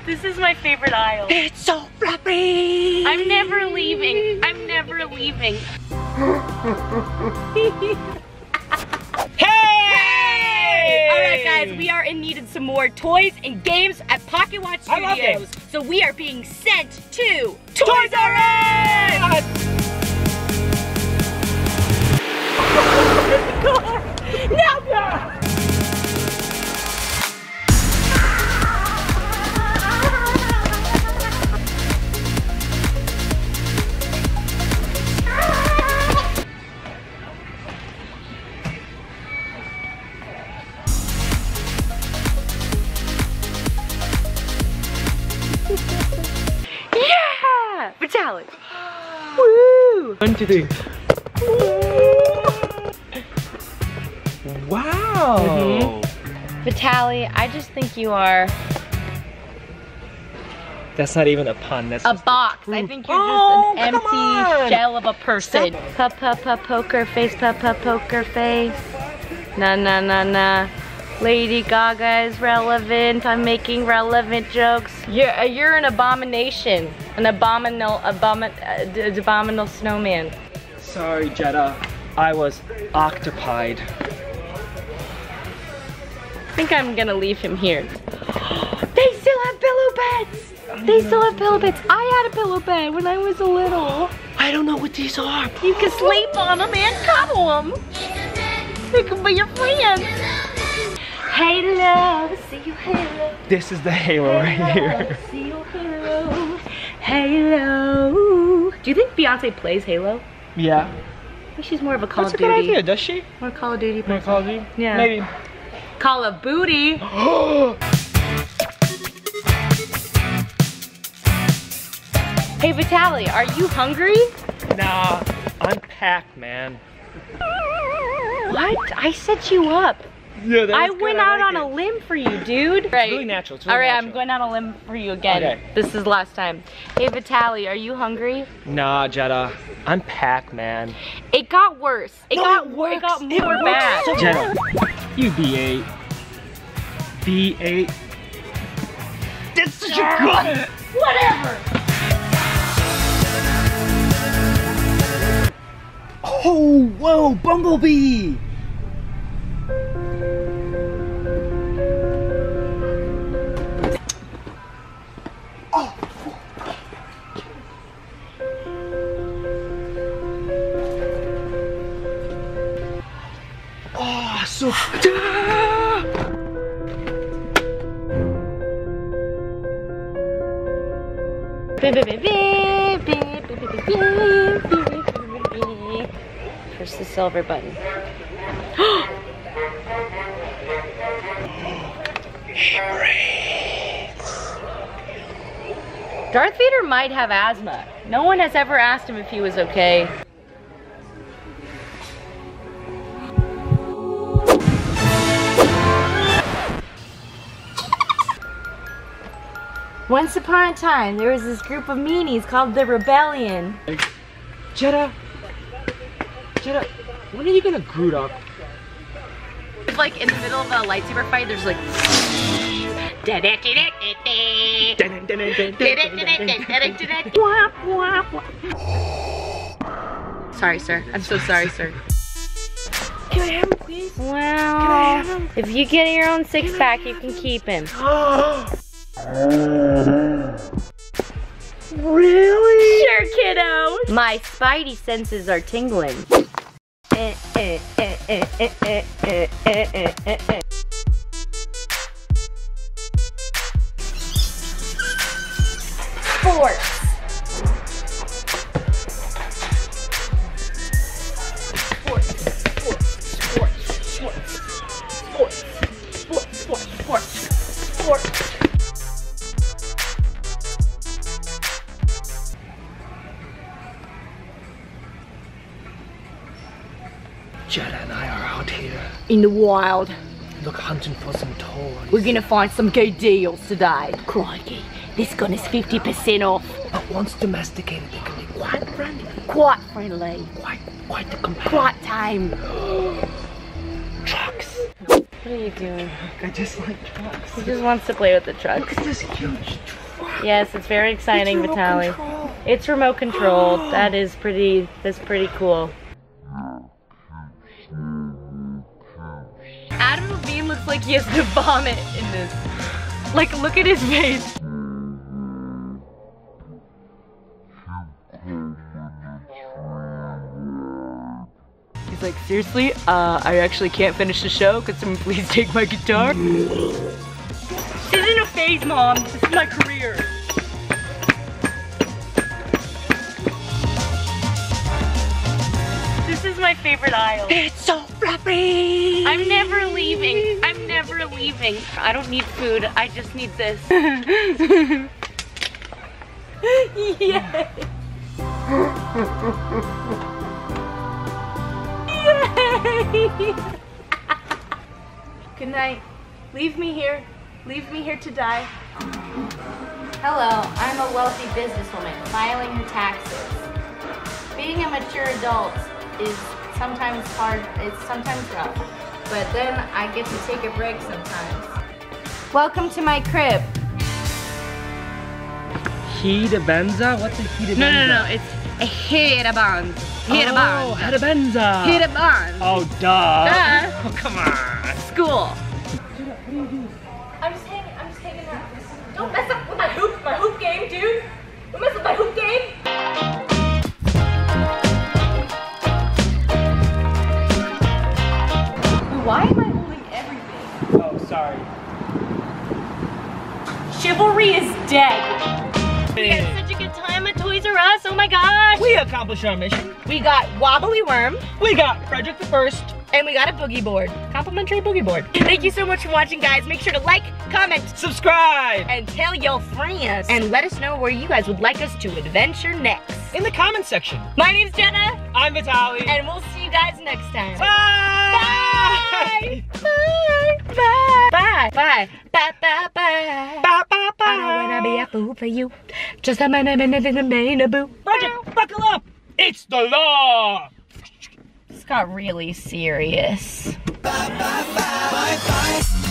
This is my favorite aisle. It's so fluffy. I'm never leaving. I'm never leaving. Hey! Alright guys, we are in need of some more toys and games at Pocket Watch Studios. So we are being sent to Toys R Us! Now go! Yeah! Vitaly! Woo! 1, 2, 3. Wow! Vitaly, I just think you are That's not even a pun. That's a just box. I think you're just an empty shell of a person. Poker face, poker face. Nah. Lady Gaga is relevant. I'm making relevant jokes. You're an abomination. An abominable snowman. Sorry, Jetta. I was occupied. I think I'm gonna leave him here. They still have pillow beds! They still have pillow beds. I had a pillow bed when I was little. I don't know what these are. You can sleep on them and cuddle them. They can be your friends. Halo, see you halo. This is the halo right here. See you halo. Halo. Do you think Beyonce plays Halo? Yeah. I think she's more of a Call That's of a Duty. good idea, does she? More Call of Duty. More Call of Duty? Yeah. Maybe. Call of Booty. Hey Vitaly, are you hungry? Nah, I'm packed, man. What? I set you up. Yeah, that I went out on a limb for you, dude. Right. It's really natural. It's really All right, natural. I'm going out on a limb for you again. Okay. This is last time. Hey Vitaly, are you hungry? Nah, Jetta. I'm packed, man. It got worse. It got works. It got It more works bad. so Jetta, you B8. B8. That's such a good. Whatever. Oh, whoa, Bumblebee. Oh, so Press the silver button. Darth Vader might have asthma. No one has ever asked him if he was okay. Once upon a time, there was this group of meanies called the Rebellion. Jetta, when are you gonna Groot up? It's like in the middle of a lightsaber fight, there's like... Sorry, sir. I'm so sorry, sir. Can I have him, please? Well, Can I have him? if you get your own six-pack, you can keep him. Really? Sure, kiddo. My spidey senses are tingling. Sports. Jetta and I are out here. In the wild. Look, hunting for some toys. We're gonna find some good deals today. Crikey, this gun is 50% off. But once domesticated, they can be quite friendly. Quite friendly. Quite the companion. Quite tame. Trucks. What are you doing? I just like trucks. He just wants to play with the trucks. Look at this huge truck. Yes, it's very exciting, It's remote Vitaly. control. It's remote controlled. That's pretty cool. Adam Levine looks like he has to vomit in this. Like, look at his face. He's like, seriously? I actually can't finish the show. Could someone please take my guitar? This isn't a phase, Mom. This is my career. This is my favorite aisle. It's so fluffy. I'm never leaving. I'm never leaving. I don't need food. I just need this. Yay! Yay! Good night. Leave me here. Leave me here to die. Hello, I'm a wealthy businesswoman filing her taxes. Being a mature adult is sometimes hard, it's sometimes rough, but then I get to take a break sometimes. Welcome to my crib. Hedabenza? What's a hedabenza? No, it's a hedabanza. Oh, hedabenza. Hedabanza. Oh, duh. Duh. Oh, come on. School. I'm just hanging out. Don't mess up with my hoop game, dude. Don't mess with my hoop game. Why am I holding everything? Oh, sorry. Chivalry is dead. We had such a good time at Toys R Us, oh my gosh. We accomplished our mission. We got Wobbly Worm, We got Frederick the First. and we got a boogie board. Complimentary boogie board. Thank you so much for watching, guys. Make sure to like, comment, Subscribe and tell your friends. And let us know where you guys would like us to adventure next. in the comment section. My name's Jenna, I'm Vitaly. and we'll see you guys next time. Bye! Bye! Bye! Bye! Bye! Bye! Bye! Bye! Bye, bye, bye. I don't wanna be a fool for you. Just a minute, boo. Frederick, buckle up! It's the law! This got really serious. Bye bye bye bye bye.